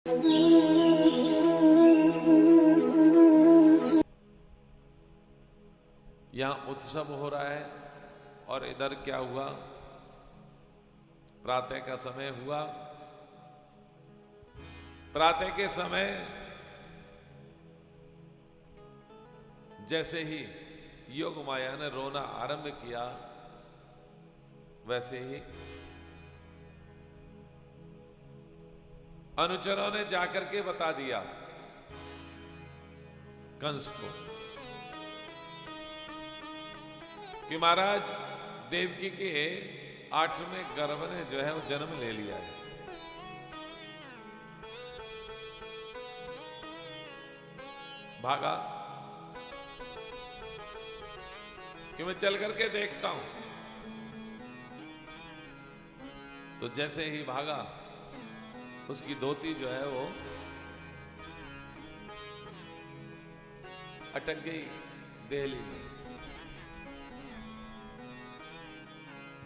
यहां उत्सव हो रहा है और इधर क्या हुआ, प्रातः का समय हुआ। प्रातः के समय जैसे ही योग माया ने रोना आरंभ किया, वैसे ही अनुचरों ने जाकर के बता दिया कंस को कि महाराज देवकी के 8वें गर्भ ने जो है वो जन्म ले लिया है। भागा कि मैं चल करके देखता हूं। तो जैसे ही भागा, उसकी धोती जो है वो अटक गई देहली में।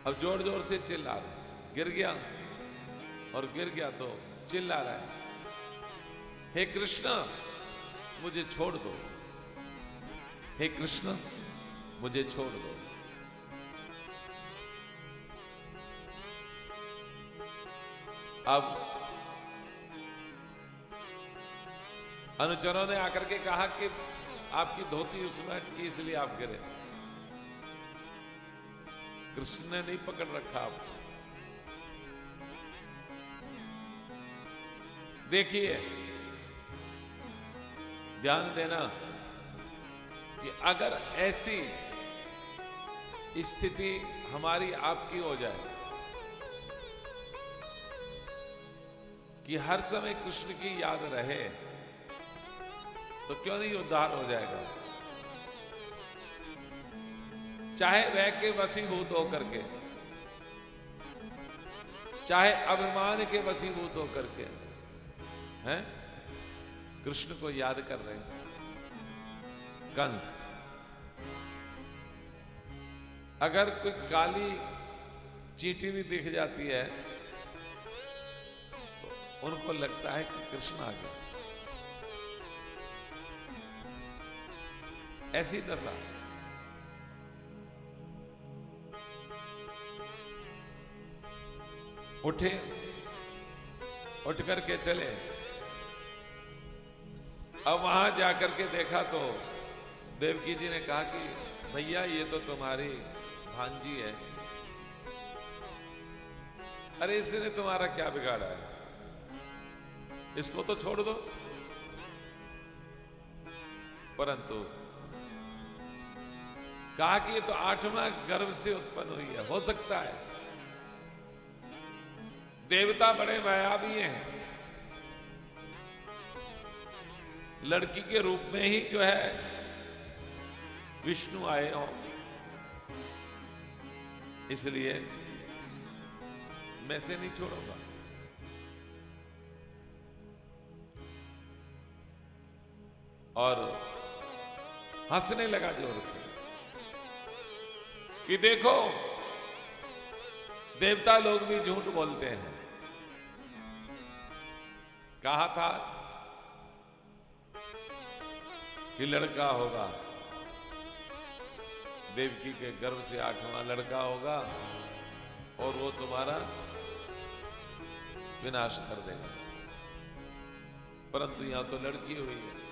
अब जोर जोर से चिल्ला रहा, गिर गया और गिर गया तो चिल्ला रहा है, हे कृष्ण मुझे छोड़ दो, हे कृष्ण मुझे छोड़ दो। अब अनुचरों ने आकर के कहा कि आपकी धोती उसमें अटकी इसलिए आप गिरे। कृष्ण ने नहीं पकड़ रखा आपको। देखिए, ध्यान देना कि अगर ऐसी स्थिति हमारी आपकी हो जाए कि हर समय कृष्ण की याद रहे, तो क्यों नहीं उद्धार हो जाएगा। चाहे वह के वशीभूत होकर के, चाहे अभिमान के वशीभूत होकर के, हैं कृष्ण को याद कर रहे हैं। कंस अगर कोई काली चींटी भी दिख जाती है तो उनको लगता है कि कृष्ण आ गया। ऐसी दशा। उठे, उठ करके चले। अब वहां जाकर के देखा तो देवकी जी ने कहा कि भैया ये तो तुम्हारी भांजी है। अरे इसने तुम्हारा क्या बिगाड़ा है, इसको तो छोड़ दो। परंतु कहा कि ये तो 8वां गर्भ से उत्पन्न हुई है, हो सकता है। देवता बड़े मायावी हैं, लड़की के रूप में ही जो है विष्णु आए हो, इसलिए मैं से नहीं छोड़ूंगा। और हंसने लगा जोर से कि देखो देवता लोग भी झूठ बोलते हैं। कहा था कि लड़का होगा, देवकी के गर्भ से 8वां लड़का होगा और वो तुम्हारा विनाश कर देगा। परंतु यहां तो लड़की हुई है।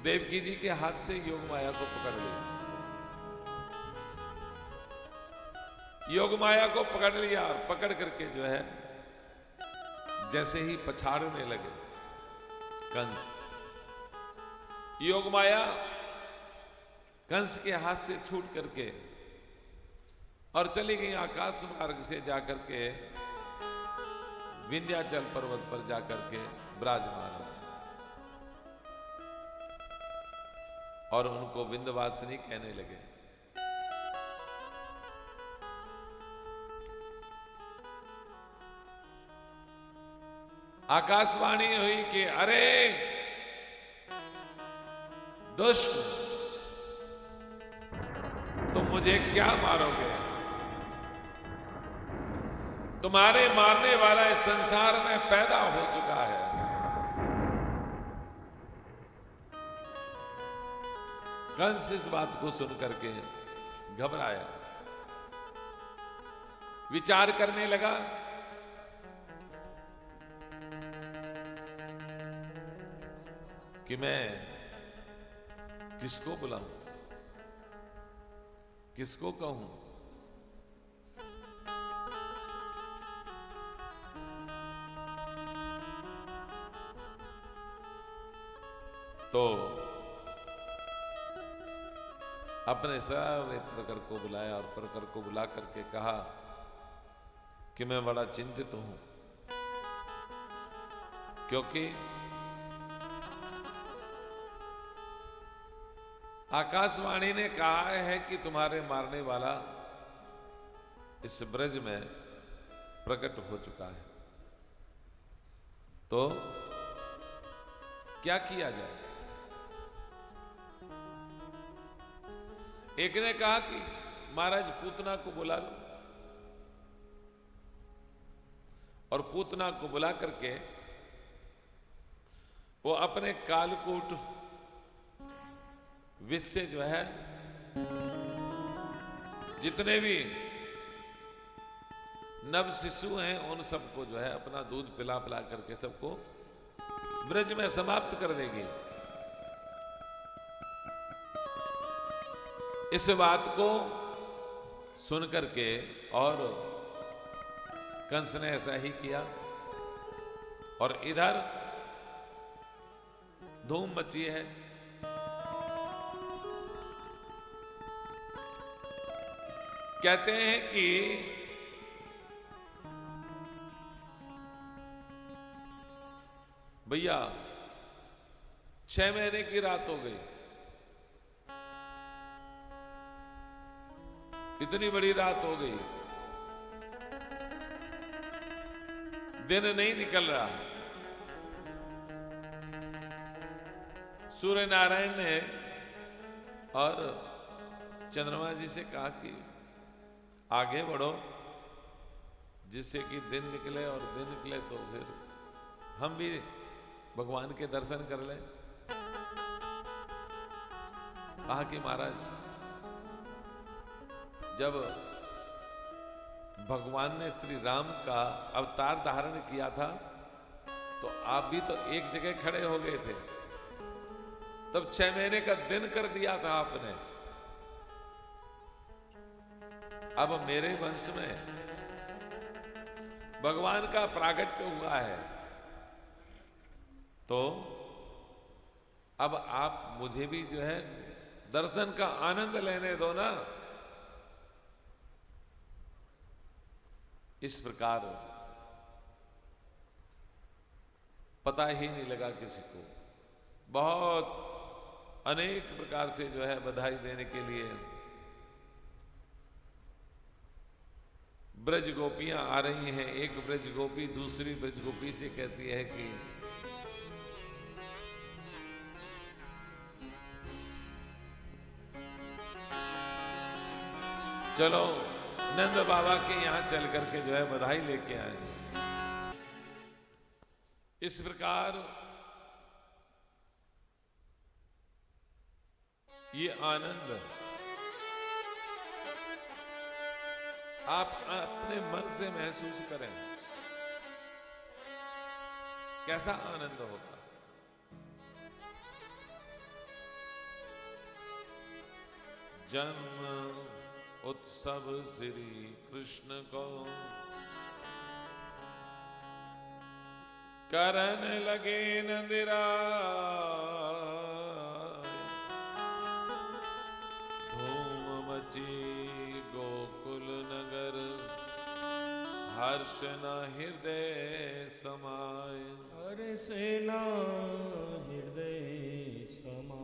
देवकी जी के हाथ से योग माया को पकड़ लिया। योग माया को पकड़ लिया और पकड़ करके जो है जैसे ही पछाड़ने लगे कंस, योग माया कंस के हाथ से छूट करके और चली गई आकाश मार्ग से जाकर के विंध्याचल पर्वत पर जाकर के विराजमान हो और उनको विंध्यवासिनी कहने लगे। आकाशवाणी हुई कि अरे दुष्ट, तुम मुझे क्या मारोगे? तुम्हारे मारने वाला इस संसार में पैदा हो चुका है। कंस इस बात को सुनकर के घबराया, विचार करने लगा कि मैं किसको बुलाऊं, किसको कहूं। तो अपने सारे प्रकर को बुलाया और प्रकर को बुला करके कहा कि मैं बड़ा चिंतित हूं, क्योंकि आकाशवाणी ने कहा है कि तुम्हारे मारने वाला इस ब्रज में प्रकट हो चुका है। तो क्या किया जाए? एक ने कहा कि महाराज पूतना को बुला लो, और पूतना को बुला करके वो अपने कालकूट विष से जो है जितने भी नव शिशु हैं उन सबको जो है अपना दूध पिला पिला करके सबको ब्रज में समाप्त कर देगी। इस बात को सुनकर के और कंस ने ऐसा ही किया, और इधर धूम मची है। कहते हैं कि भैया 6 महीने की रात हो गई, इतनी बड़ी रात हो गई, दिन नहीं निकल रहा। सूर्य नारायण ने और चंद्रमा जी से कहा कि आगे बढ़ो, जिससे कि दिन निकले, और दिन निकले तो फिर हम भी भगवान के दर्शन कर लें। कहा कि महाराज जब भगवान ने श्री राम का अवतार धारण किया था तो आप भी तो एक जगह खड़े हो गए थे, तब 6 महीने का दिन कर दिया था आपने। अब मेरे वंश में भगवान का प्रागट्य हुआ है, तो अब आप मुझे भी जो है दर्शन का आनंद लेने दो ना। इस प्रकार पता ही नहीं लगा किसी को, बहुत अनेक प्रकार से जो है बधाई देने के लिए ब्रज गोपियां आ रही हैं। एक ब्रज गोपी दूसरी ब्रज गोपी से कहती है कि चलो नंद बाबा के यहां चल करके जो है बधाई लेके आए। इस प्रकार ये आनंद आप अपने मन से महसूस करें, कैसा आनंद होगा। जन्म उत्सव श्री कृष्ण को करन लगे नंदिरा, धूम मची गोकुल नगर, हर्ष न हृदय समाय। हर्ष न हृदय समाय।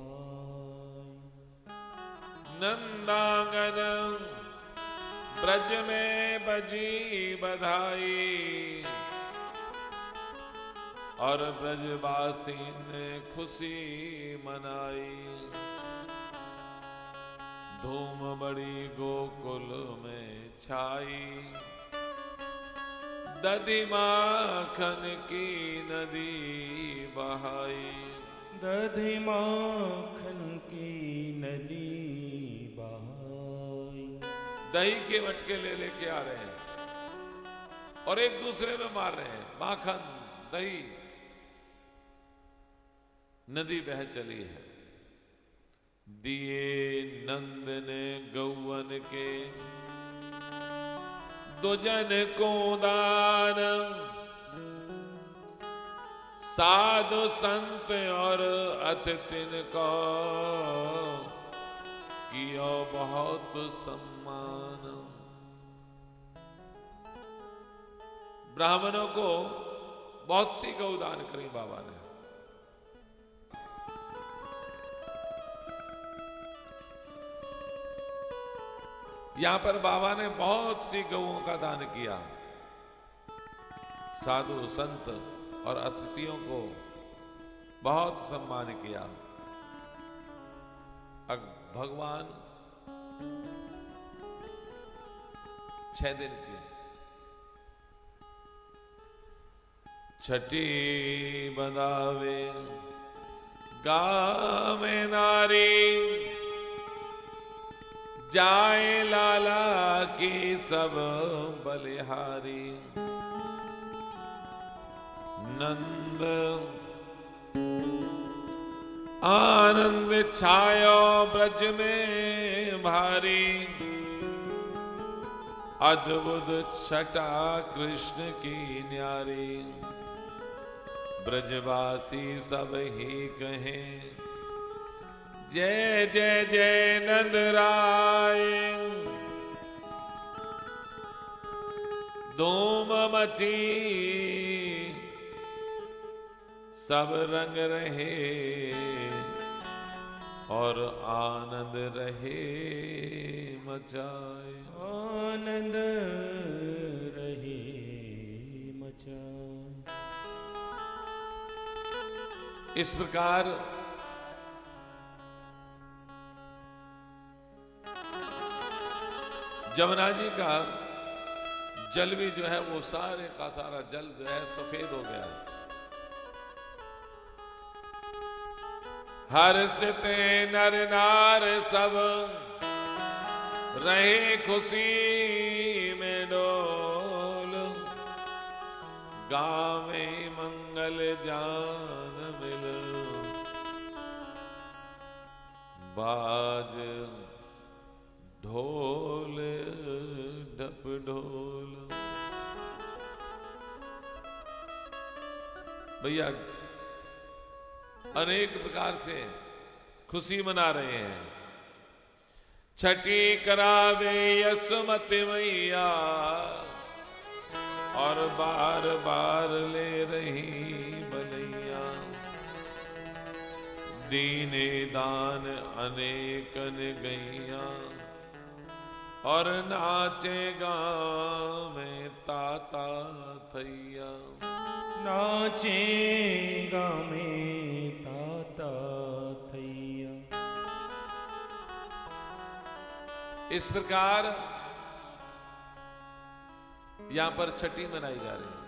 नंदांगन ब्रज में बजी बधाई, और ब्रजवासी ने खुशी मनाई। धूम बड़ी गोकुल में छाई, दधी माखन की नदी बहाई, दधी माखन की नदी बहाई। दही के मटके ले लेके आ रहे हैं और एक दूसरे में मार रहे हैं। माखन दही, नदी बह चली है। दिए नंद ने गौवन के दुजन को दान, साधु संत और अतिथिन को किया बहुत सम्मान। ब्राह्मणों को बहुत सी गौदान करी बाबा ने। यहां पर बाबा ने बहुत सी गौओं का दान किया। साधु संत और अतिथियों को बहुत सम्मान किया। अब भगवान 6 दिन की छठी बंधावे गावे नारी, जाए लाला की सब बलिहारी। नंद आनंद छायो ब्रज में भारी, अद्भुत छटा कृष्ण की न्यारी। ब्रजवासी सब ही कहें जय जय जय नंद राय। धूम मची सब रंग रहे और आनंद रहे मचाए। आनंद रहे मचाए। इस प्रकार जमुना जी का जल भी जो है वो सारे का सारा जल जो है सफेद हो गया है। हर्षते नर नार सब रहे खुशी में डोल, गावे मंगल जान मिल बाज ढोल ढप ढोल। भैया अनेक प्रकार से खुशी मना रहे हैं। छठी करावे यशोमती मैया और बार बार ले रही बलैया। दीने दान अनेकन गैया और नाचे गाँव में ताता थैया। नाचेगा में ताता थैया। इस प्रकार यहां पर छठी मनाई जा रही है।